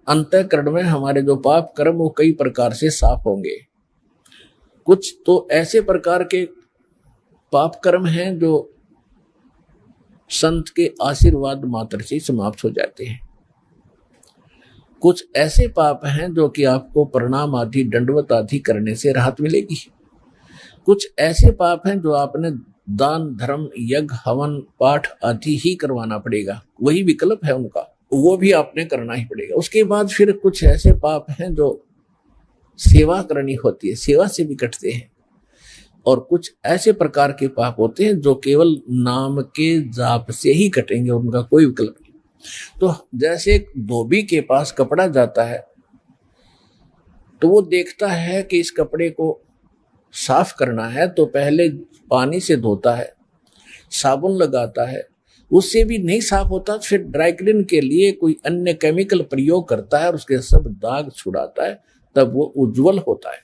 अंतःकरण में हमारे जो पाप कर्म वो कई प्रकार से साफ होंगे। कुछ तो ऐसे प्रकार के पाप कर्म हैं जो संत के आशीर्वाद मात्र से समाप्त हो जाते हैं। कुछ ऐसे पाप हैं जो कि आपको प्रणाम आदि दंडवत आदि करने से राहत मिलेगी। कुछ ऐसे पाप हैं जो आपने दान धर्म यज्ञ हवन पाठ आदि ही करवाना पड़ेगा, वही विकल्प है उनका, वो भी आपने करना ही पड़ेगा। उसके बाद फिर कुछ ऐसे पाप हैं जो सेवा करनी होती है, सेवा से भी कटते हैं। और कुछ ऐसे प्रकार के पाप होते हैं जो केवल नाम के जाप से ही कटेंगे, उनका कोई विकल्प नहीं। तो जैसे एक धोबी के पास कपड़ा जाता है तो वो देखता है कि इस कपड़े को साफ करना है तो पहले पानी से धोता है, साबुन लगाता है, उससे भी नहीं साफ होता तो फिर ड्राई क्लीन के लिए कोई अन्य केमिकल प्रयोग करता है और उसके सब दाग छुड़ाता है, तब वो उज्जवल होता है।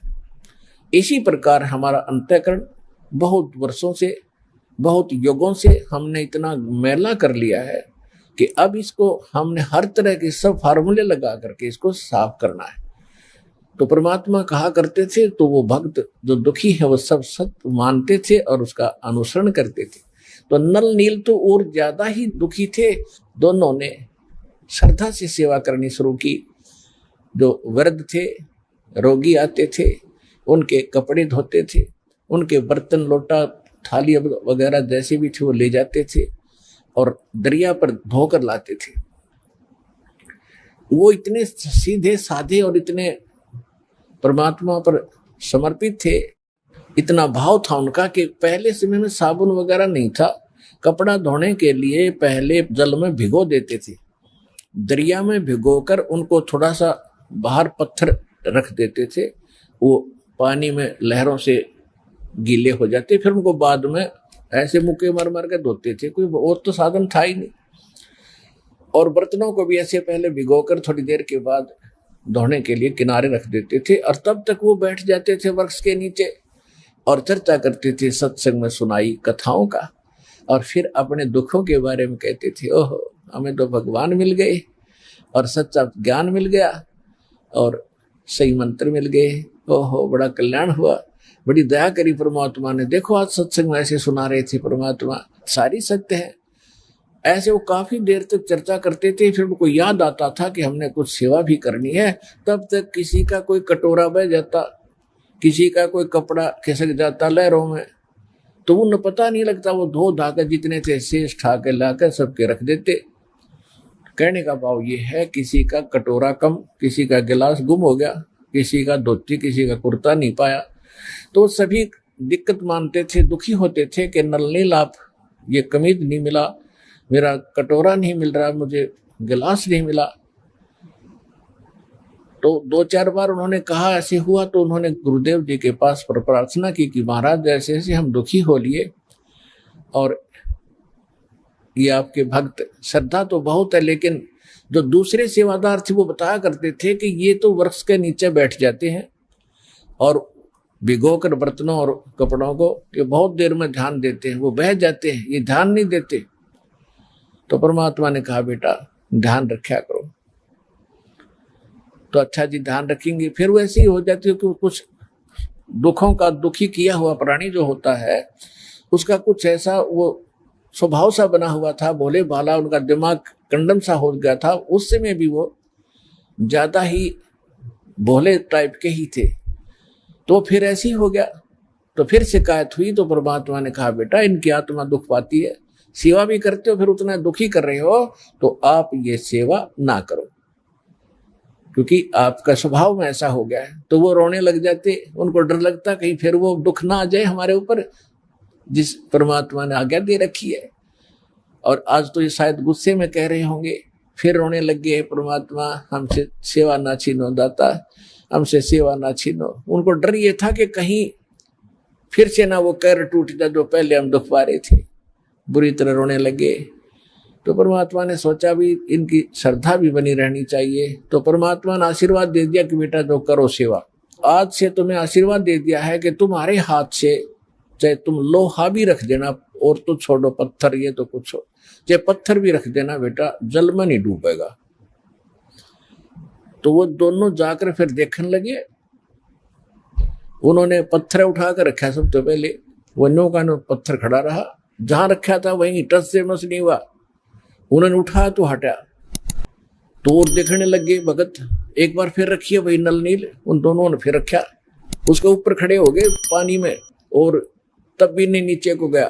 इसी प्रकार हमारा अंतःकरण बहुत वर्षों से, बहुत युगों से हमने इतना मैला कर लिया है कि अब इसको हमने हर तरह के सब फार्मूले लगा करके इसको साफ करना है। तो परमात्मा कहा करते थे, तो वो भक्त जो दुखी है वो सब सत्य मानते थे और उसका अनुसरण करते थे। तो नल नील तो और ज्यादा ही दुखी थे, दोनों ने श्रद्धा से सेवा करनी शुरू की। जो वृद्ध थे, रोगी आते थे, उनके कपड़े धोते थे, उनके बर्तन लोटा थाली वगैरह जैसे भी थे वो ले जाते थे और दरिया पर धोकर लाते थे। वो इतने सीधे साधे और इतने परमात्मा पर समर्पित थे, इतना भाव था उनका कि पहले समय में साबुन वगैरह नहीं था। कपड़ा धोने के लिए पहले जल में भिगो देते थे, दरिया में भिगोकर उनको थोड़ा सा बाहर पत्थर रख देते थे, वो पानी में लहरों से गीले हो जाते, फिर उनको बाद में ऐसे मुक्के मर मर के धोते थे, कोई और तो साधन था ही नहीं। और बर्तनों को भी ऐसे पहले भिगोकर थोड़ी देर के बाद धोने के लिए किनारे रख देते थे और तब तक वो बैठ जाते थे वृक्ष के नीचे और चर्चा करते थे सत्संग में सुनाई कथाओं का, और फिर अपने दुखों के बारे में कहते थे, ओहो हमें तो भगवान मिल गए और सच्चा ज्ञान मिल गया और सही मंत्र मिल गए, ओहो बड़ा कल्याण हुआ, बड़ी दया करी परमात्मा ने, देखो आज सत्संग में ऐसे सुना रहे थे परमात्मा, सारी सत्य है। ऐसे वो काफी देर तक चर्चा करते थे। फिर उनको याद आता था कि हमने कुछ सेवा भी करनी है, तब तक किसी का कोई कटोरा बह जाता, किसी का कोई कपड़ा खिसक जाता लहरों में, तो उन्हें पता नहीं लगता, वो धो धाकर जितने थे शेष ठाके लाकर सबके रख देते। कहने का भाव ये है, किसी का कटोरा कम, किसी का गिलास गुम हो गया, किसी का धोती किसी का कुर्ता नहीं पाया, तो सभी दिक्कत मानते थे, दुखी होते थे कि नल नील आप ये कमीज नहीं मिला, मेरा कटोरा नहीं मिल रहा, मुझे गिलास नहीं मिला। तो 2-4 बार उन्होंने कहा, ऐसे हुआ तो उन्होंने गुरुदेव जी के पास प्रार्थना की कि महाराज ऐसे ऐसे हम दुखी हो लिए और ये आपके भक्त, श्रद्धा तो बहुत है, लेकिन जो दूसरे सेवादार थे वो बताया करते थे कि ये तो वृक्ष के नीचे बैठ जाते हैं और भिगोकर बर्तनों और कपड़ों को ये बहुत देर में ध्यान देते हैं, वो बह जाते हैं, ये ध्यान नहीं देते। तो परमात्मा ने कहा बेटा ध्यान रखा करो। तो अच्छा जी ध्यान रखेंगे। फिर वैसे ही हो जाती है कि कुछ दुखों का दुखी किया हुआ प्राणी जो होता है उसका कुछ ऐसा वो स्वभाव सा बना हुआ था, भोले भाला, उनका दिमाग कंडम सा हो गया था, उस समय भी वो ज्यादा ही भोले टाइप के ही थे। तो फिर ऐसे ही हो गया, तो फिर शिकायत हुई। तो परमात्मा ने कहा बेटा इनकी आत्मा दुख पाती है, सेवा भी करते हो फिर उतना दुखी कर रहे हो, तो आप ये सेवा ना करो, क्योंकि आपका स्वभाव में ऐसा हो गया है। तो वो रोने लग जाते, उनको डर लगता कहीं फिर वो दुख ना आ जाए हमारे ऊपर जिस परमात्मा ने आज्ञा दे रखी है। और आज तो ये शायद गुस्से में कह रहे होंगे, फिर रोने लग गए, परमात्मा हमसे सेवा ना छीनो, दाता हमसे सेवा ना छीनो। उनको डर ये था कि कहीं फिर से ना वो कैर टूट जाए जो पहले हम दुख पा रहे थे, बुरी तरह रोने लगे। तो परमात्मा ने सोचा भी इनकी श्रद्धा भी बनी रहनी चाहिए, तो परमात्मा ने आशीर्वाद दे दिया कि बेटा जो करो सेवा, आज से तुम्हें आशीर्वाद दे दिया है कि तुम्हारे हाथ से चाहे तुम लोहा भी रख देना, और तो छोड़ो पत्थर, ये तो कुछ हो, चाहे पत्थर भी रख देना बेटा, जल में नहीं डूबेगा। तो वो दोनों जाकर फिर देखने लगे। उन्होंने पत्थर उठा कर रखा सबसे पहले, वन्यों का पत्थर खड़ा रहा, जहां रखा था वहीं टच से मस नहीं हुआ। उन्होंने उठा तो हटा, तो वो देखने लगे भगत, एक बार फिर रखिए वही नल नील। उन दोनों ने फिर रखा, उसके ऊपर खड़े हो गए पानी में, और तब भी नहीं नीचे को गया।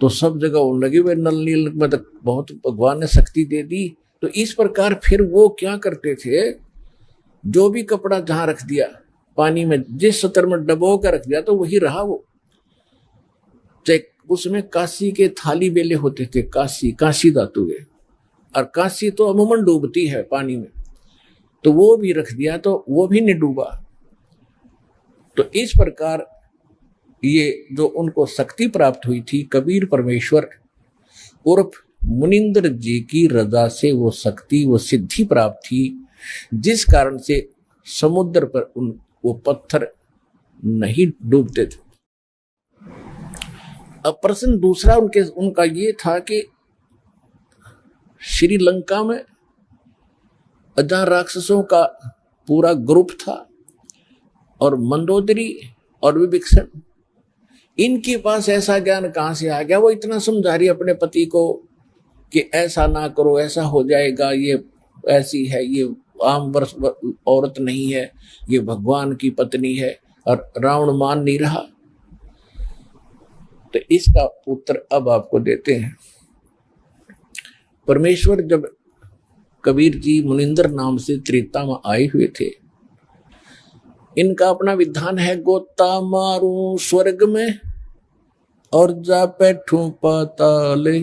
तो सब जगह होने लगी वे नल नील में, तक बहुत भगवान ने शक्ति दे दी। तो इस प्रकार फिर वो क्या करते थे, जो भी कपड़ा जहां रख दिया पानी में, जिस सतर में डबो कर रख दिया तो वही रहा वो। चाहे उसमें कांसी के थाली बेले होते थे, कांसी धातु के, और कांसी तो अमूमन डूबती है पानी में, तो वो भी रख दिया तो वो भी नहीं डूबा। तो इस प्रकार ये जो उनको शक्ति प्राप्त हुई थी, कबीर परमेश्वर उर्फ मुनिंद्र जी की रजा से वो शक्ति, वो सिद्धि प्राप्त थी, जिस कारण से समुद्र पर वो पत्थर नहीं डूबते थे। अब प्रश्न दूसरा उनका ये था कि श्रीलंका में जहां राक्षसों का पूरा ग्रुप था, और मंदोदरी और विभीषण, इनके पास ऐसा ज्ञान कहां से आ गया? वो इतना समझा रही अपने पति को कि ऐसा ना करो, ऐसा हो जाएगा, ये ऐसी है, ये आम वर्ष औरत नहीं है, ये भगवान की पत्नी है, और रावण मान नहीं रहा। तो इसका उत्तर अब आपको देते हैं। परमेश्वर जब कबीर जी मुनिंदर नाम से त्रेता में आए हुए थे, इनका अपना विधान है, गोता मारू स्वर्ग में और जा बैठूं पाताले,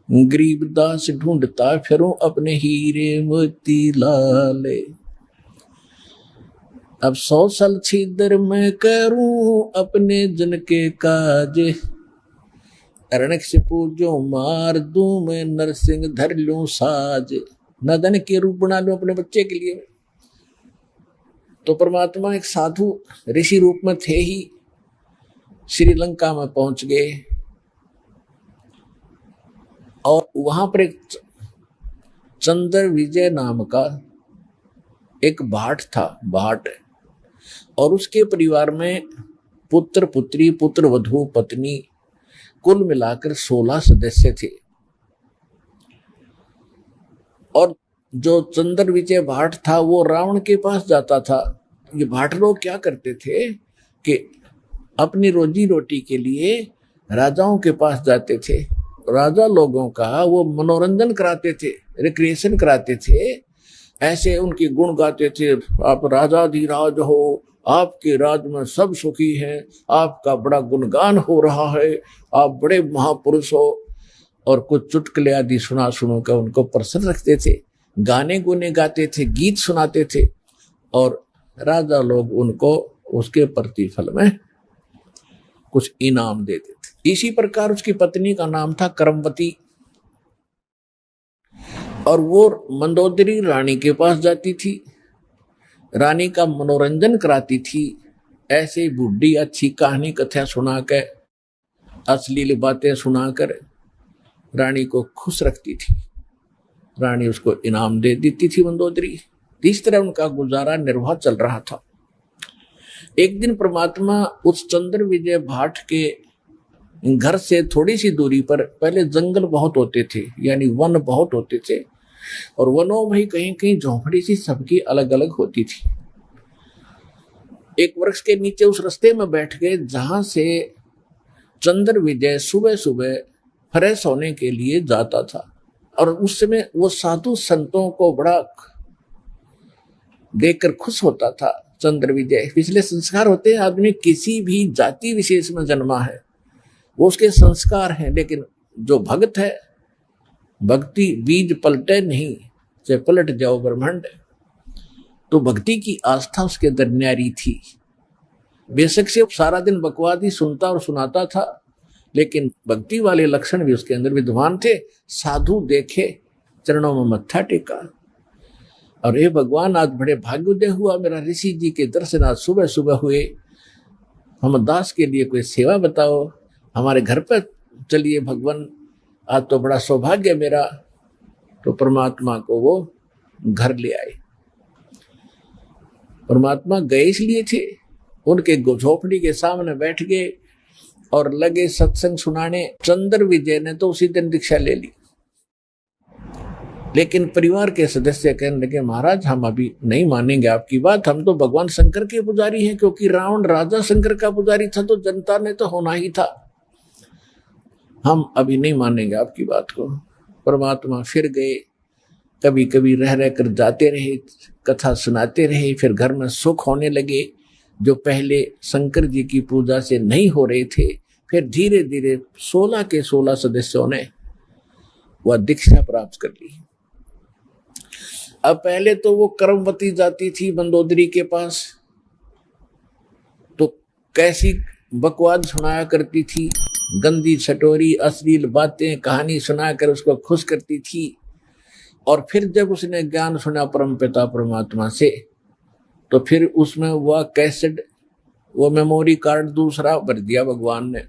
गरीबदास ढूंढता फिरूं अपने हीरे मोती लाले। अब 100 साल छिदर मैं करूं अपने जन के काज, अरणक से पूजो मार दूं मैं नरसिंह धर लूं साज। नदन के रूप बना लूं अपने बच्चे के लिए। तो परमात्मा एक साधु ऋषि रूप में थे ही, श्रीलंका में पहुंच गए, और वहां पर एक चंद्र विजय नाम का एक भाट था, भाट, और उसके परिवार में पुत्र पुत्री, पुत्र वधू, पत्नी, कुल मिलाकर 16 सदस्य थे। और जो चंद्र विजय भाट था वो रावण के पास जाता था। ये भाट लोग क्या करते थे कि अपनी रोजी रोटी के लिए राजाओं के पास जाते थे, राजा लोगों का वो मनोरंजन कराते थे, रिक्रिएशन कराते थे, ऐसे उनके गुण गाते थे, आप राजाधिराज हो, आपके राज में सब सुखी हैं, आपका बड़ा गुणगान हो रहा है, आप बड़े महापुरुष हो, और कुछ चुटकुले आदि सुनो कर उनको प्रसन्न रखते थे, गाने गुने गाते थे, गीत सुनाते थे, और राजा लोग उनको उसके प्रतिफल में कुछ इनाम देते थे। इसी प्रकार उसकी पत्नी का नाम था करमवती, और वो मंदोदरी रानी के पास जाती थी, रानी का मनोरंजन कराती थी, ऐसे बुढ़ी अच्छी कहानी कथा सुनाकर, अश्लील बातें सुनाकर रानी को खुश रखती थी। रानी उसको इनाम दे देती थी मंदोदरी। इस तरह उनका गुजारा निर्वाह चल रहा था। एक दिन परमात्मा उस चंद्र विजय भाट के घर से थोड़ी सी दूरी पर, पहले जंगल बहुत होते थे, यानी वन बहुत होते थे, और वनों में कहीं कहीं झोंपड़ी सी सबकी अलग अलग होती थी। एक वृक्ष के नीचे उस रास्ते में बैठ गए जहां से चंद्र विजय सुबह सुबह फ्रेश होने के लिए जाता था। और उस समय वो साधु संतों को बड़ा देखकर खुश होता था। चंद्र विजय पिछले संस्कार होते हैं, आदमी किसी भी जाति विशेष में जन्मा है वो उसके संस्कार हैं, लेकिन जो भक्त है, भक्ति बीज पलटे नहीं, चाहे पलट जाओ ब्रह्मांड। तो भक्ति की आस्था उसके अंदर न्यारी थी। बेशक से सारा दिन बकवादी सुनता और सुनाता था, लेकिन भक्ति वाले लक्षण भी उसके अंदर विद्वान थे। साधु देखे, चरणों में मत्था टेका, और हे भगवान, आज बड़े भाग्योदय हुआ, मेरा ऋषि जी के दर्शन आज सुबह सुबह हुए, हम दास के लिए कोई सेवा बताओ, हमारे घर पर चलिए भगवान, आज तो बड़ा सौभाग्य मेरा। तो परमात्मा को वो घर ले आए। परमात्मा गए इसलिए थे, उनके झोपड़ी के सामने बैठ गए और लगे सत्संग सुनाने। चंद्र विजय ने तो उसी दिन दीक्षा ले ली, लेकिन परिवार के सदस्य कहने लगे महाराज हम अभी नहीं मानेंगे आपकी बात, हम तो भगवान शंकर के पुजारी हैं, क्योंकि रावण राजा शंकर का पुजारी था तो जनता ने तो होना ही था, हम अभी नहीं मानेंगे आपकी बात को। परमात्मा फिर गए, कभी कभी रह रह कर जाते रहे, कथा सुनाते रहे, फिर घर में सुख होने लगे जो पहले शंकर जी की पूजा से नहीं हो रहे थे। फिर धीरे धीरे 16 के 16 सदस्यों ने वह दीक्षा प्राप्त कर ली। अब पहले तो वो कर्मवती जाती थी मंदोदरी के पास, तो कैसी बकवाद सुनाया करती थी, गंदी सटोरी अश्लील बातें कहानी सुनाकर उसको खुश करती थी। और फिर जब उसने ज्ञान सुना परम पिता परमात्मा से, तो फिर उसमें वह कैसेट, वो मेमोरी कार्ड दूसरा भर दिया भगवान ने।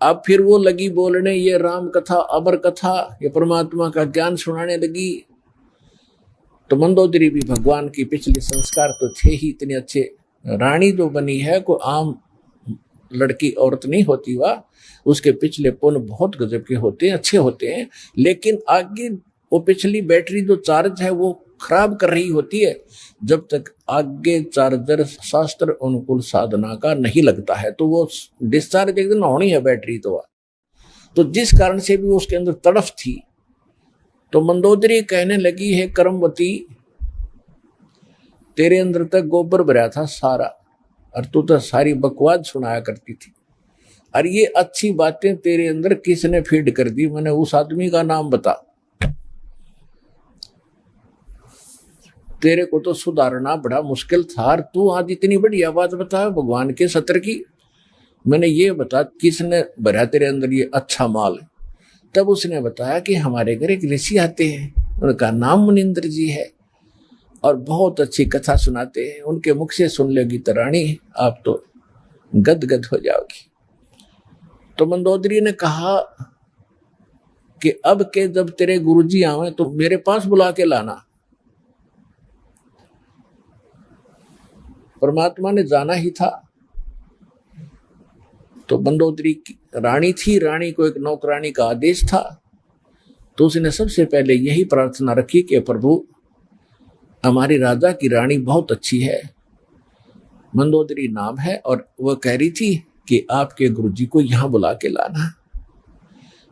अब फिर वो लगी बोलने ये राम कथा अमर कथा, ये परमात्मा का ज्ञान सुनाने लगी। तो मंदोदरी भी भगवान की पिछले संस्कार तो थे ही इतने अच्छे, रानी जो बनी है को आम लड़की औरत नहीं होती, वह उसके पिछले पुण्य बहुत गजब के होते हैं, अच्छे होते हैं। लेकिन आगे वो पिछली बैटरी जो चार्ज है वो खराब कर रही होती है, जब तक आगे चार्जर शास्त्र अनुकूल साधना का नहीं लगता है, तो वो डिस्चार्ज एक दिन होनी है बैटरी तो जिस कारण से भी उसके अंदर तड़फ थी। तो मंदोदरी कहने लगी है कर्मवती, तेरे अंदर तक गोबर भरा था सारा, और तू तो सारी बकवाद सुनाया करती थी, और ये अच्छी बातें तेरे अंदर किसने फीड कर दी, मैंने उस आदमी का नाम बता, तेरे को तो सुधारना बड़ा मुश्किल था, और तू आज इतनी बढ़िया बात बता भगवान के सत्र की, मैंने ये बता किसने भरा तेरे अंदर ये अच्छा माल। तब उसने बताया कि हमारे घर एक ऋषि आते हैं, उनका नाम मुनिंद्र जी है, और बहुत अच्छी कथा सुनाते हैं, उनके मुख से सुन लेगी तो रानी आप तो गदगद हो जाओगी। तो मंदोदरी ने कहा कि अब के जब तेरे गुरुजी आवे तो मेरे पास बुला के लाना। परमात्मा ने जाना ही था, तो मंदोदरी की रानी थी, रानी को एक नौकरानी का आदेश था, तो उसने सबसे पहले यही प्रार्थना रखी कि प्रभु हमारी राजा की रानी बहुत अच्छी है, मंदोदरी नाम है, और वह कह रही थी कि आपके गुरुजी को यहां बुला के लाना,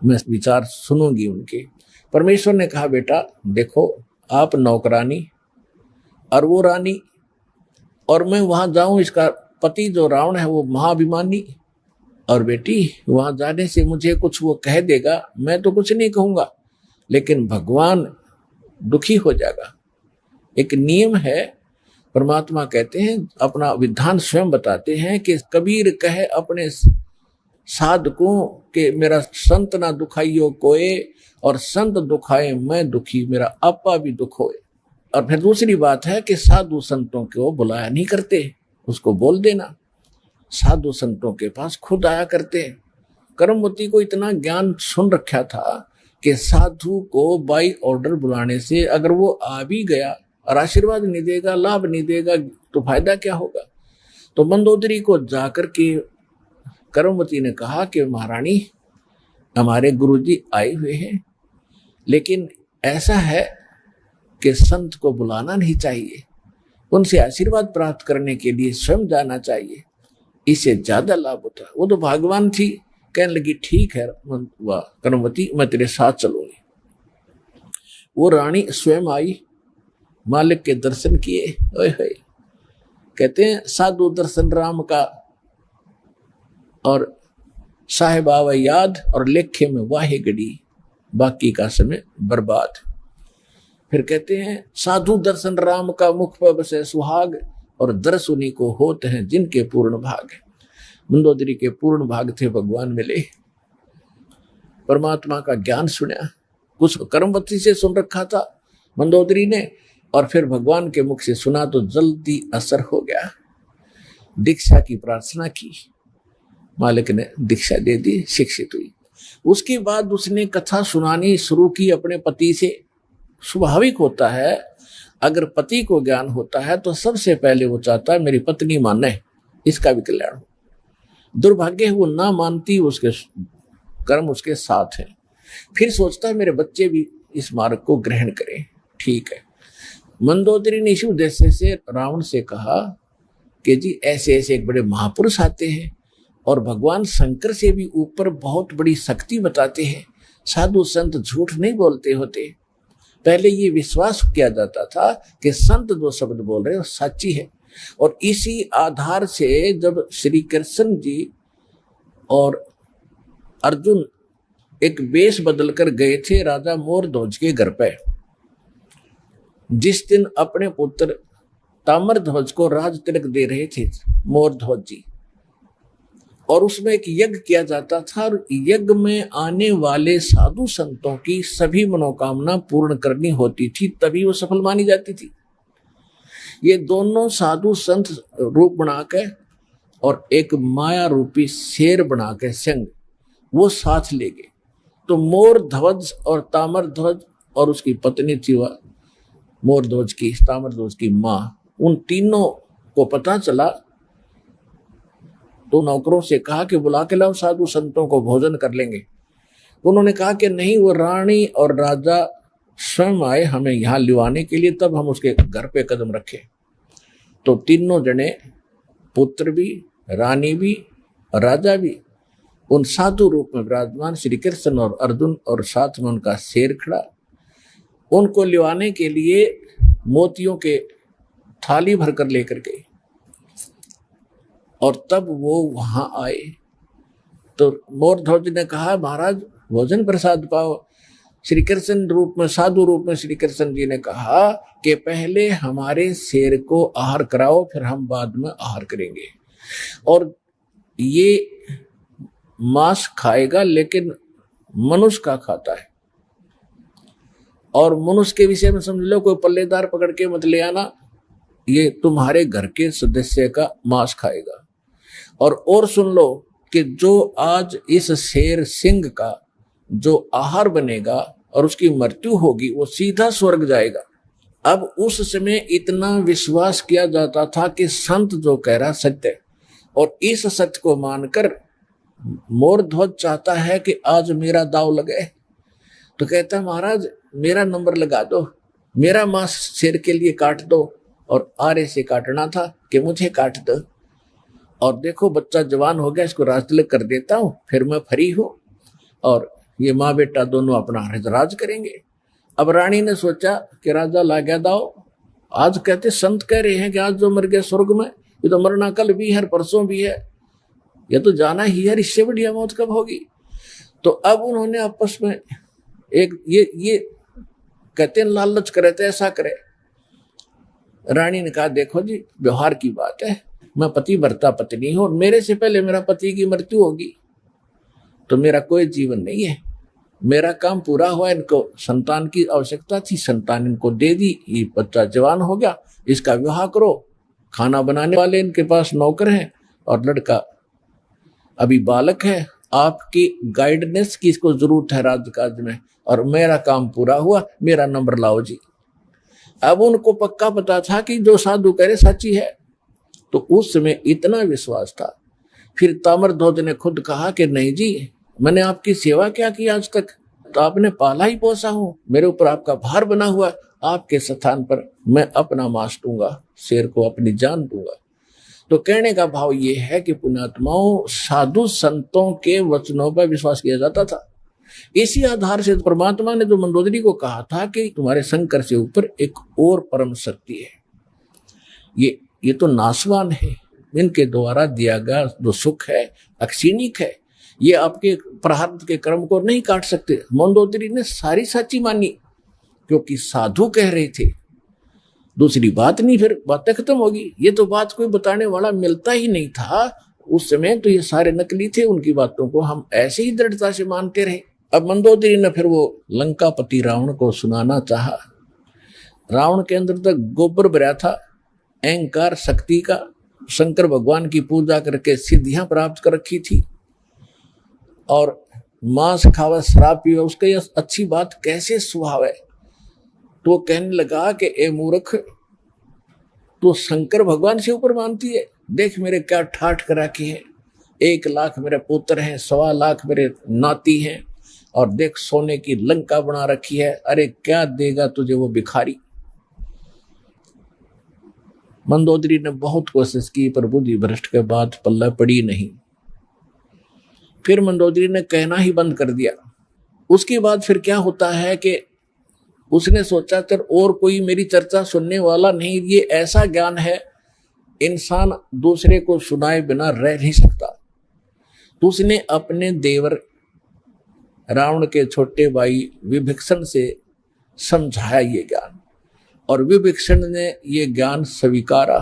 मैं विचार सुनूंगी उनके। परमेश्वर ने कहा बेटा देखो आप नौकरानी और वो रानी, और मैं वहां जाऊं, इसका पति जो रावण है वो महाभिमानी, और बेटी वहां जाने से मुझे कुछ वो कह देगा, मैं तो कुछ नहीं कहूंगा, लेकिन भगवान दुखी हो जाएगा। एक नियम है, परमात्मा कहते हैं अपना विधान स्वयं बताते हैं कि कबीर कहे अपने साधकों के मेरा संत ना दुखाइयो कोए, और संत दुखाए मैं दुखी, मेरा आपा भी दुख होए। और फिर दूसरी बात है कि साधु संतों को बुलाया नहीं करते, उसको बोल देना, साधु संतों के पास खुद आया करते। कर्मवती को इतना ज्ञान सुन रखा था कि साधु को बाई ऑर्डर बुलाने से अगर वो आ भी गया और आशीर्वाद नहीं देगा, लाभ नहीं देगा, तो फायदा क्या होगा। तो मंदोदरी को जाकर के कर्मवती ने कहा कि महारानी हमारे गुरुजी आए हुए हैं, लेकिन ऐसा है कि संत को बुलाना नहीं चाहिए, उनसे आशीर्वाद प्राप्त करने के लिए स्वयं जाना चाहिए, इससे ज्यादा लाभ होता। वो तो भगवान थी, कहने लगी ठीक है वाह कर्मवती मैं तेरे साथ चलूंगी। वो रानी स्वयं आई, मालिक के दर्शन किए, ओए होए कहते हैं साधु दर्शन राम का, और साहेब आवे याद, और लेखे में वाहे गड़ी, बाकी का समय बर्बाद। फिर कहते हैं साधु दर्शन राम का मुख पर बसे सुहाग, और दर्श उन्हीं को होते हैं जिनके पूर्ण भाग। मंदोदरी के पूर्ण भाग थे, भगवान मिले, परमात्मा का ज्ञान सुना, कुछ कर्मवती से सुन रखा था मंदोदरी ने, और फिर भगवान के मुख से सुना तो जल्दी असर हो गया। दीक्षा की प्रार्थना की, मालिक ने दीक्षा दे दी, शिक्षित हुई। उसके बाद उसने कथा सुनानी शुरू की अपने पति से। स्वाभाविक होता है अगर पति को ज्ञान होता है तो सबसे पहले वो चाहता है मेरी पत्नी माने, इसका भी कल्याण हो। दुर्भाग्य है वो ना मानती, उसके कर्म उसके साथ हैं। फिर सोचता है मेरे बच्चे भी इस मार्ग को ग्रहण करें। ठीक है, मंदोदरी ने इसी उद्देश्य से रावण से कहा कि जी ऐसे ऐसे एक बड़े महापुरुष आते हैं और भगवान शंकर से भी ऊपर बहुत बड़ी शक्ति बताते हैं। साधु संत झूठ नहीं बोलते होते। पहले ये विश्वास किया जाता था कि संत जो शब्द बोल रहे हैं वो सच्ची है। और इसी आधार से जब श्री कृष्ण जी और अर्जुन एक वेश बदलकर गए थे राजा मोरध्वज के घर पे, जिस दिन अपने पुत्र ताम्रध्वज को राज तिलक दे रहे थे मोरध्वज जी, और उसमें एक यज्ञ किया जाता था और यज्ञ में आने वाले साधु संतों की सभी मनोकामना पूर्ण करनी होती थी, तभी वो सफल मानी जाती थी। ये दोनों साधु संत रूप बना के और एक माया रूपी शेर बना के सिंह वो साथ ले गए। तो मोरध्वज और ताम्रध्वज और उसकी पत्नी थी वह मोरध्वज की, ताम्रध्वज की माँ, उन तीनों को पता चला तो नौकरों से कहा कि बुला के लाओ साधु संतों को, भोजन कर लेंगे। तो उन्होंने कहा कि नहीं, वो रानी और राजा स्वयं आए हमें यहाँ लिवाने के लिए, तब हम उसके घर पे कदम रखे। तो तीनों जने, पुत्र भी, रानी भी और राजा भी, उन साधु रूप में विराजमान श्री कृष्ण और अर्जुन और साथ में उनका शेर खड़ा, उनको लिवाने के लिए मोतियों के थाली भरकर लेकर गए। और तब वो वहां आए तो मोरध्वज ने कहा महाराज भोजन प्रसाद पाओ। श्री कृष्ण रूप में, साधु रूप में श्री कृष्ण जी ने कहा कि पहले हमारे शेर को आहार कराओ, फिर हम बाद में आहार करेंगे। और ये मांस खाएगा लेकिन मनुष्य का खाता है, और मनुष्य के विषय में समझ लो कोई पल्लेदार पकड़ के मत ले आना, ये तुम्हारे घर के सदस्य का मांस खाएगा। और सुन लो कि जो आज इस शेर सिंह का जो आहार बनेगा और उसकी मृत्यु होगी वो सीधा स्वर्ग जाएगा। अब उस समय इतना विश्वास किया जाता था कि संत जो कह रहा सत्य है, और इस सत्य को मानकर मोरध्वज चाहता है कि आज मेरा दाव लगे। तो कहता है महाराज मेरा नंबर लगा दो, मेरा मांस शेर के लिए काट दो, और आरे से काटना था कि मुझे काट दो, और देखो बच्चा जवान हो गया, इसको राज तिलक कर देता हूं, फिर मैं फ्री हूं और ये माँ बेटा दोनों अपना राज करेंगे। अब रानी ने सोचा कि राजा ला गया दाव, आज कहते संत कह रहे हैं कि आज जो मर गया स्वर्ग में, ये तो मरना कल भी है, परसों भी है, ये तो जाना ही है, इससे बढ़िया मौत कब होगी। तो अब उन्होंने आपस में एक ये कहते हैं लालच करे तो ऐसा करे। रानी ने कहा देखो जी व्यवहार की बात है, मैं पति भरता पत्नी हूं और मेरे से पहले मेरा पति की मृत्यु होगी तो मेरा कोई जीवन नहीं है, मेरा काम पूरा हुआ, इनको संतान की आवश्यकता थी, संतान इनको दे दी, ये बच्चा जवान हो गया, इसका विवाह करो, खाना बनाने वाले इनके पास नौकर हैं और लड़का अभी बालक है, आपकी गाइडेंस की इसको जरूरत है राजकाज में, और मेरा काम पूरा हुआ, मेरा नंबर लाओ जी। अब उनको पक्का पता था कि जो साधु कह रहे सच्ची है, तो उस समय इतना विश्वास था। फिर ताम्रध्वज ने खुद कहा कि नहीं जी मैंने आपकी सेवा क्या की आज तक, तो आपने पाला ही पोसा हूं, मेरे ऊपर आपका भार बना हुआ, आपके स्थान पर मैं अपना मांस दूंगा, शेर को अपनी जान दूंगा। तो कहने का भाव ये है कि पुण्यात्माओं साधु संतों के वचनों पर विश्वास किया जाता था। इसी आधार से परमात्मा ने जो मंदोदरी को कहा था कि तुम्हारे शंकर से ऊपर एक और परम शक्ति है, ये तो नाशवान है, इनके द्वारा दिया गया जो सुख है अक्षीणिक है, ये आपके प्रारब्ध के कर्म को नहीं काट सकते। मंदोदरी ने सारी सच्ची मानी क्योंकि साधु कह रहे थे, दूसरी बात नहीं, फिर बातें खत्म होगी। ये तो बात कोई बताने वाला मिलता ही नहीं था उस समय, तो ये सारे नकली थे, उनकी बातों को हम ऐसे ही दृढ़ता से मानते रहे। अब मंदोदरी ने फिर वो लंकापति रावण को सुनाना चाहा। रावण के अंदर तक गोबर भरा था, अहंकार शक्ति का, शंकर भगवान की पूजा करके सिद्धियां प्राप्त कर रखी थी, और मांस खावा शराब पीवा उसका यह अच्छी बात कैसे स्वभाव है। तो कहने लगा कि ए मूर्ख, तो शंकर भगवान से ऊपर मानती है? देख मेरे क्या ठाठ करा की है, 1 लाख मेरे पुत्र हैं, 1.25 लाख मेरे नाती हैं, और देख सोने की लंका बना रखी है। अरे क्या देगा तुझे वो भिखारी। मंदोदरी ने बहुत कोशिश की पर बुद्धि भ्रष्ट के बाद पल्ला पड़ी नहीं। फिर मंदोदरी ने कहना ही बंद कर दिया। उसके बाद फिर क्या होता है कि उसने सोचा तर और कोई मेरी चर्चा सुनने वाला नहीं, ये ऐसा ज्ञान है इंसान दूसरे को सुनाए बिना रह नहीं सकता। तो उसने अपने देवर रावण के छोटे भाई विभीषण से समझाया ये ज्ञान, और विभीषण ने ये ज्ञान स्वीकारा